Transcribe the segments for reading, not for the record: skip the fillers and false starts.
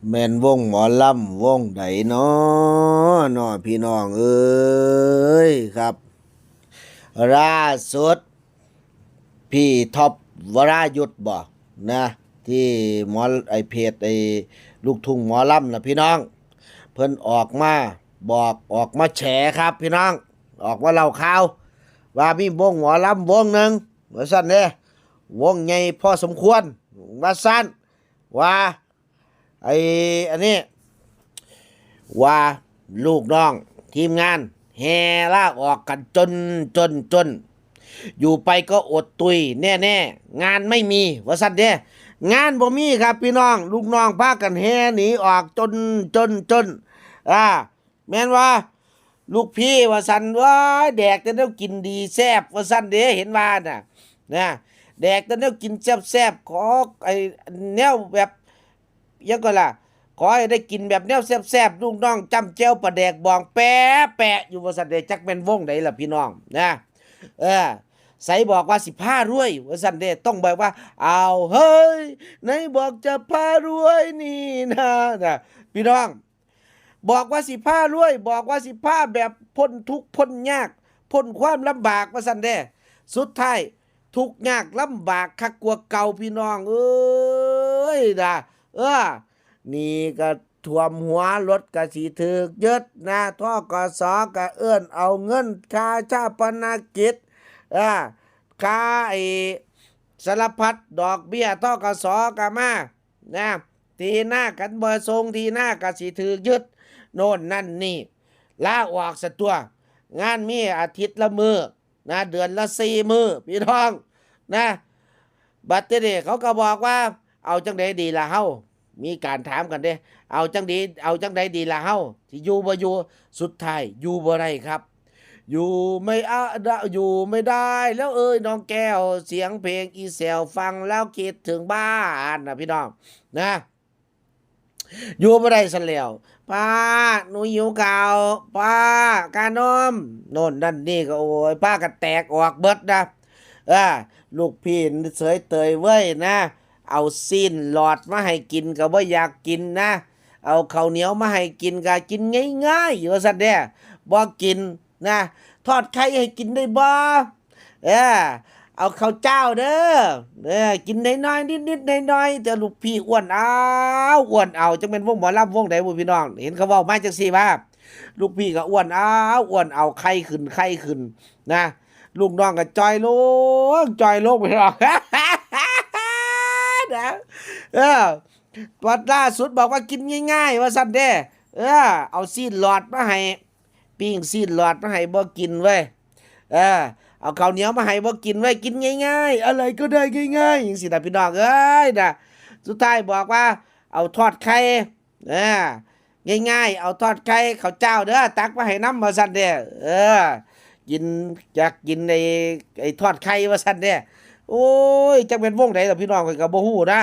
แม่นวงหมอลำวงใดน้อพี่น้องเอ้ยครับล่าสุดพี่ท็อปวรายุทธบอกนะที่หมอไอเพจไอลูกทุ่งหมอลำนะพี่น้องเพิ่นออกมาบอกออกมาแฉครับพี่น้องออกมาเล่าข่าวว่ามีวงหมอลำวงหนึ่งว่าสั้นเนี่ยวงใหญ่พอสมควรว่าสั้นว่าไออันนี้ ว่าลูกน้องทีมงานแห่ลากออกกันจนอยู่ไปก็อดตุยแน่งานไม่มีว่าสัตว์เด้งานบ่มีครับพี่น้องลูกน้องพากันแห่หนีออกจนแม่นว่าลูกพี่ว่าสันว่าแดกแต่เดี๋ยวกินดีแซ่บว่าสันเด้เห็นว่านะแดกแต่เดี๋ยวกินแซ่บขอไอ้แนวแบบยังก็ล่ะ ขอให้ได้กินแบบแนวแซ่บๆลูกน้องจำเจ้วปลาแดกบองแปะอยู่บริษัทเดจักเป็นวงใดล่ะพี่น้องนะเออใส่บอกว่า15 รวยบริษัทเดต้องบอกว่าเอาเฮ้ยไหนบอกจะพารวยนี่นะพี่น้องบอกว่า15 รวยบอกว่า15แบบพ้นทุกข์พ้นยากพ้นความลำบากบริษัทเดสุดท้ายทุกข์ยากลำบากคักกว่าเก่าพี่น้องเอ้ยนะนี่ก็ท่วมหัวรถก็สิถึกยึดนะท่อกสก็เอื้อนเอาเงินค่าชาปนกิจค่าสารพัดดอกเบี้ยท่อกสก็มานะทีหน้ากันเบอร์ทรงทีหน้าก็สิถึกยึดโน่นนั่นนี่ลาออกซะตัว งานมีอาทิตย์ละมือนะเดือนละ4 มื้อพี่น้องนะบัดนี้เขาก็บอกว่าเอาจังไดดีล่ะเฮามีการถามกันเด้เอาจังใดดีล่ะเฮาสิอยู่บ่อยู่สุดท้ายอยู่บ่ได้ครับอยู่ไม่อยู่ไม่ได้แล้วเอ้ยน้องแก้วเสียงเพลงอีแซวฟังแล้วคิดถึงบ้านนะพี่น้องนะอยู่บ่ได้ซะแล้วป้าหนูหิวข้าวป้ากานมโน่นนั่นนี่ก็โอ้ยป้าก็แตกออกเบิดนะลูกพี่เสยเตยเว้ยนะเอาซีนหลอดมาให้กินก็บ่อยากกินนะเอาข้าวเหนียวมาให้กินก็กินง่ายๆอยู่ซั่นเด้บ่กินนะทอดไข่ให้กินได้บ่เออเอาข้าวเจ้าเด้กินน้อยๆนิดๆน้อยๆแต่ลูกพี่อ้วนเอาจังเป็นวงหมอลำวงใดบ่พี่น้องเห็นเขาเว้ามาจังซี่ว่าลูกพี่ก็อ้วนเอาไข้ขึ้นนะลูกน้องก็จอยลงไปหรอกนะวัดล่าสุดบอกว่ากินง่ายๆว่าซั่นเด้เอาซีนหลอดมาให้ปิ้งซีนหลอดมาให้บ่กินเว้ยเอาข้าวเหนียวมาให้บ่กินเว้ยกินง่ายๆอะไรก็ได้ง่ายๆจังซี่น่ะพี่น้องเอ้ยนะสุดท้ายบอกว่าเอาทอดไข่ง่ายๆเอาทอดไข่ข้าวเจ้าเด้อตักมาให้นำว่าซั่นเด้กินอยากกินไอ้ทอดไข่ว่าซั่นเด้โอ้ยจักเป็นวงใดล่ะพี่น้องข้อยก็บ่ฮู้นะ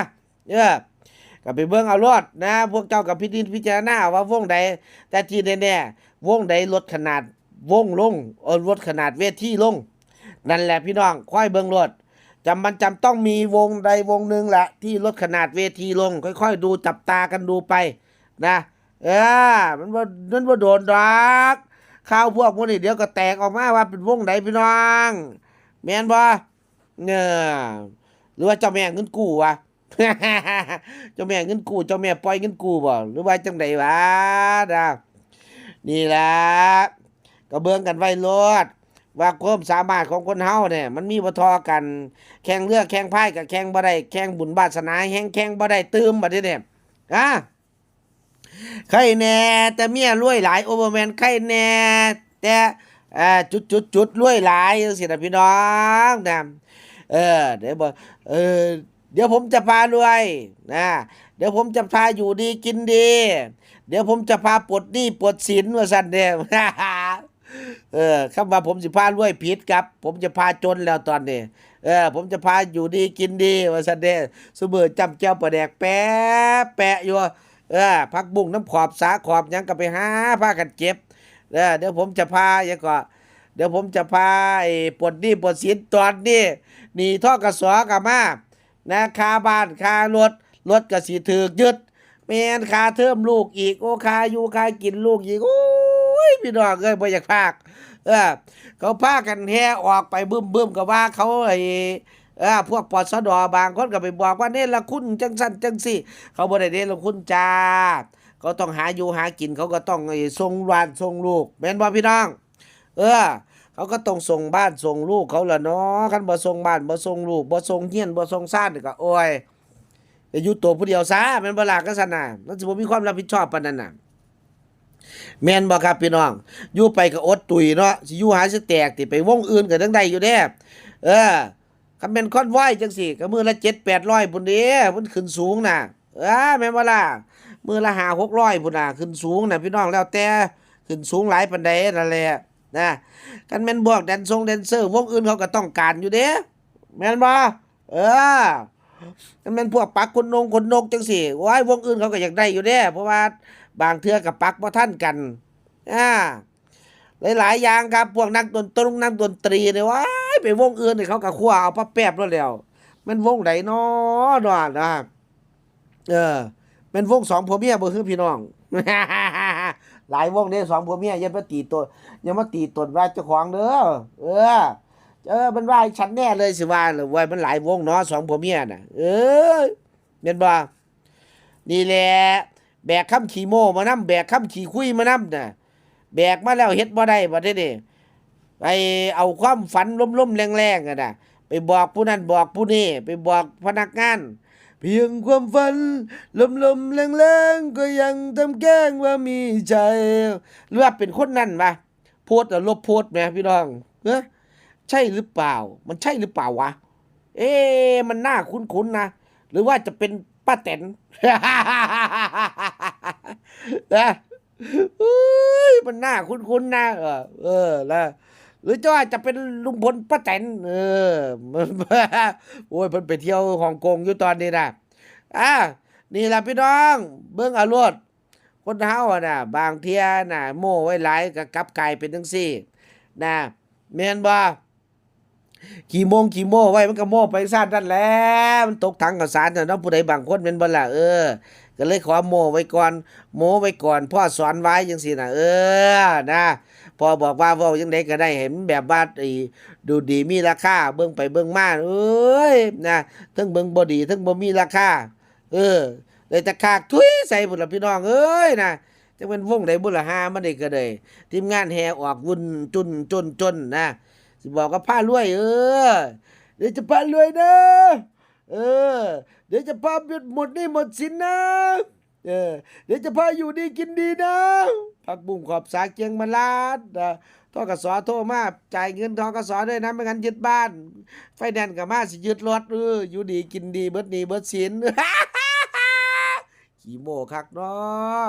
ก็ไปเบิ่งเอารอดนะพวกเจ้ากับพิจารณาว่าวงใดแต่ที่แน่ๆวงใดลดขนาดวงลงลดขนาดเวทีลงนั่นแหละพี่น้องค่อยเบิ่งรถจำต้องมีวงใดวงหนึ่งแหละที่ลดขนาดเวทีลงค่อยๆดูจับตากันดูไปนะมันบ่โดนดอกข่าวพวกนี้เดี๋ยวก็แตกออกมาว่าเป็นวงใดพี่น้องแม่นบ่เนี่ยหรือว่าเจ้าแม่เงินกู้วะ เจ้าแม่เงินกู้เจ้าแม่ปล่อยเงินกู้บ่หรือว่าจังไดวะนะนี่ล่ะก็เบิ่งกันไว้โลดว่าความสามารถของคนเฮาเนี่ยมันมีบ่เท่ากันแข่งเรือแข่งพายก็แข่งบ่ได้แข่งบุญวาสนาแข่งบ่ได้ตื่มบัดนี้เนี่ยใครแน่แต่เมียรวยหลายโอเวอร์แมนใครแน่แต่จุดรวยหลายจังซี่น่ะพี่น้องนะเดี๋ยวบอกเดี๋ยวผมจะพารวยนะเดี๋ยวผมจะพาอยู่ดีกินดีเดี๋ยวผมจะพาปลดหนี้ปลดสินว่าซั่นเด้คำว่าผมสิพารวยผิดครับผมจะพาจนแล้วตอนนี้ผมจะพาอยู่ดีกินดีว่าซั่นเด้ซุมื้อจำแจ่วปลาแดกแปะอยู่ผักบุ้งน้ำขอบสาขอบหยังก็ไปหาพากันเก็บเดี๋ยวผมจะพาหยังก็เดี๋ยวผมจะพาปลดหนี้ปลดสินตอนนี้หนี้ธกสก็มานะค่าบ้านค่ารถก็สิถูกยึดแ แม่นค่าเทอมลูกอีกโอ้ค่าอยู่ค่ากินลูกอีกโอ้ยพี่น้องเอ้ยบ่อยากพากเออเขาพากันแห่ออกไปบึ้มๆก็ว่าเขาไอ้พวกปสดบางคนก็ไปบอกว่าเนรคุณจังซั่นจังซี่เขาบ่ได้เนรคุณจ้าเขาต้องหาอยู่หากินเขาก็ต้องส่งบ้านส่งลูกแม่นบ่พี่น้องเออเขาก็ต้องส่งบ้านส่งลูกเขาล่ะเนาะคันบ่ส่งบ้านบ่ส่งลูกบ่ส่งเฮียนบ่ส่งซ่านนี่ก็โอ้ยอยู่ตัวผู้เดียวซะแม่นบ่ล่ะจังซั่นน่ะมันสิบ่มีความรับผิดชอบปานนั้นน่ะแม่นบ่ครับพี่น้องอยู่ไปก็อดตุยเนาะสิอยู่หาสิแตกติไปวงอื่นก็จังได้อยู่เด้เออคันแม่นคอนวอยจังซี่ก็มื้อละ7-800พุ่นเด้มันขึ้นสูงน่ะแม่นบ่ล่ะมื้อละ5-600พุ่นน่ะขึ้นสูงน่ะพี่น้องแล้วแต่ขึ้นสูงหลายปานใดนั่นแหละนะคันแม่นพวกแดนเซอร์วงอื่นเขาก็ต้องการอยู่เด้แม่นบ่เออคันแม่นพวกปักคนนกจังซี่โอ้ยวงอื่นเขาก็อยากได้อยู่เด้เพราะว่าบางเทื่อก็ปักบ่ทันกันอาหลายๆอย่างครับพวกนักดนตรีนี่ว้ายไปวงอื่นนี่เขาก็คว้าเอาปั๊บแป๊บแล้วแล้วมันวงใดน้อเนาะนะเออแม่นวงสองผัวเมียบ่คือพี่น้องหลายวงเด้สองผัวเมียอย่ามาตีตนว่าเจ้าของเด้อเออมันว่าฉันแน่เลยสิว่าหรือว่ามันหลายวงเนาะสองผัวเมียน่ะแม่นบ่นี่แหละแบกคำขี้โม้มานำแบกคำขี้คุยมานำน่ะแบกมาแล้วเฮ็ดบ่ได้บัดนี้ไปเอาความฝันล้มๆแรงๆอะน่ะไปบอกผู้นั้นบอกผู้นี้ไปบอกพนักงานเพียงความฝันลมๆแรงๆก็ยังทำแกล้งว่ามีใจหรือว่าเป็นคนนั้นวะโพสต์แล้วลบโพสต์แหมพี่น้องใช่หรือเปล่ามันใช่หรือเปล่าวะมันน่าคุ้นๆนะหรือว่าจะเป็นป้าแตน นะมันน่าคุ้นๆนะแล้วหรือจะว่าจะเป็นลุงพลป้าแตนมันโอ้ยเพิ่นไปเที่ยวฮ่องกงอยู่ตอนนี้นะนี่ล่ะพี่น้องเบิ่งเอาโลดคนเฮาน่ะบางเที่ยน่ะโม้ไว้หลายก็กลับกลายเป็นจังซี่นะแม่นบ่ขี้โม้ไว้มันก็โม้ไปซะนั่นแหละมันตกถังข้าวสารน่ะเนาะผู้ใดบางคนแม่นบ่ล่ะก็เลยขอโม้ไว้ก่อนพ่อสอนไว้จังซี่น่ะนะพ่อบอกว่าเว้าจังได๋ก็ได้ให้มันแบบว่าดูดีมีราคาเบิ่งไปเบิ่งมานะเทิงเบิ่งบ่ดีเทิงบ่มีราคาเลยตะคากทุยใส่พุ่นล่ะพี่น้องนะจักแม่นวงใดบุล่ะหามาได้ก็ได้ทีมงานแห่ออกวุ่นจนนะสิบอกว่าพารวยเดี๋ยวจะพารวยนะเออเดี๋ยวจะพาหมดหนี้หมดสินนะเดี๋ยวจะพาอยู่ดีกินดีนะผักบุ้งขอบสาเกียงมาลาดธกสโทรมาจ่ายเงินธกสด้วยนะไม่งั้นยึดบ้านไฟแนนซ์ก็มาสิยึดรถอยู่ดีกินดีเบิดหนี้เบิดสินขี้โม้คักเนาะ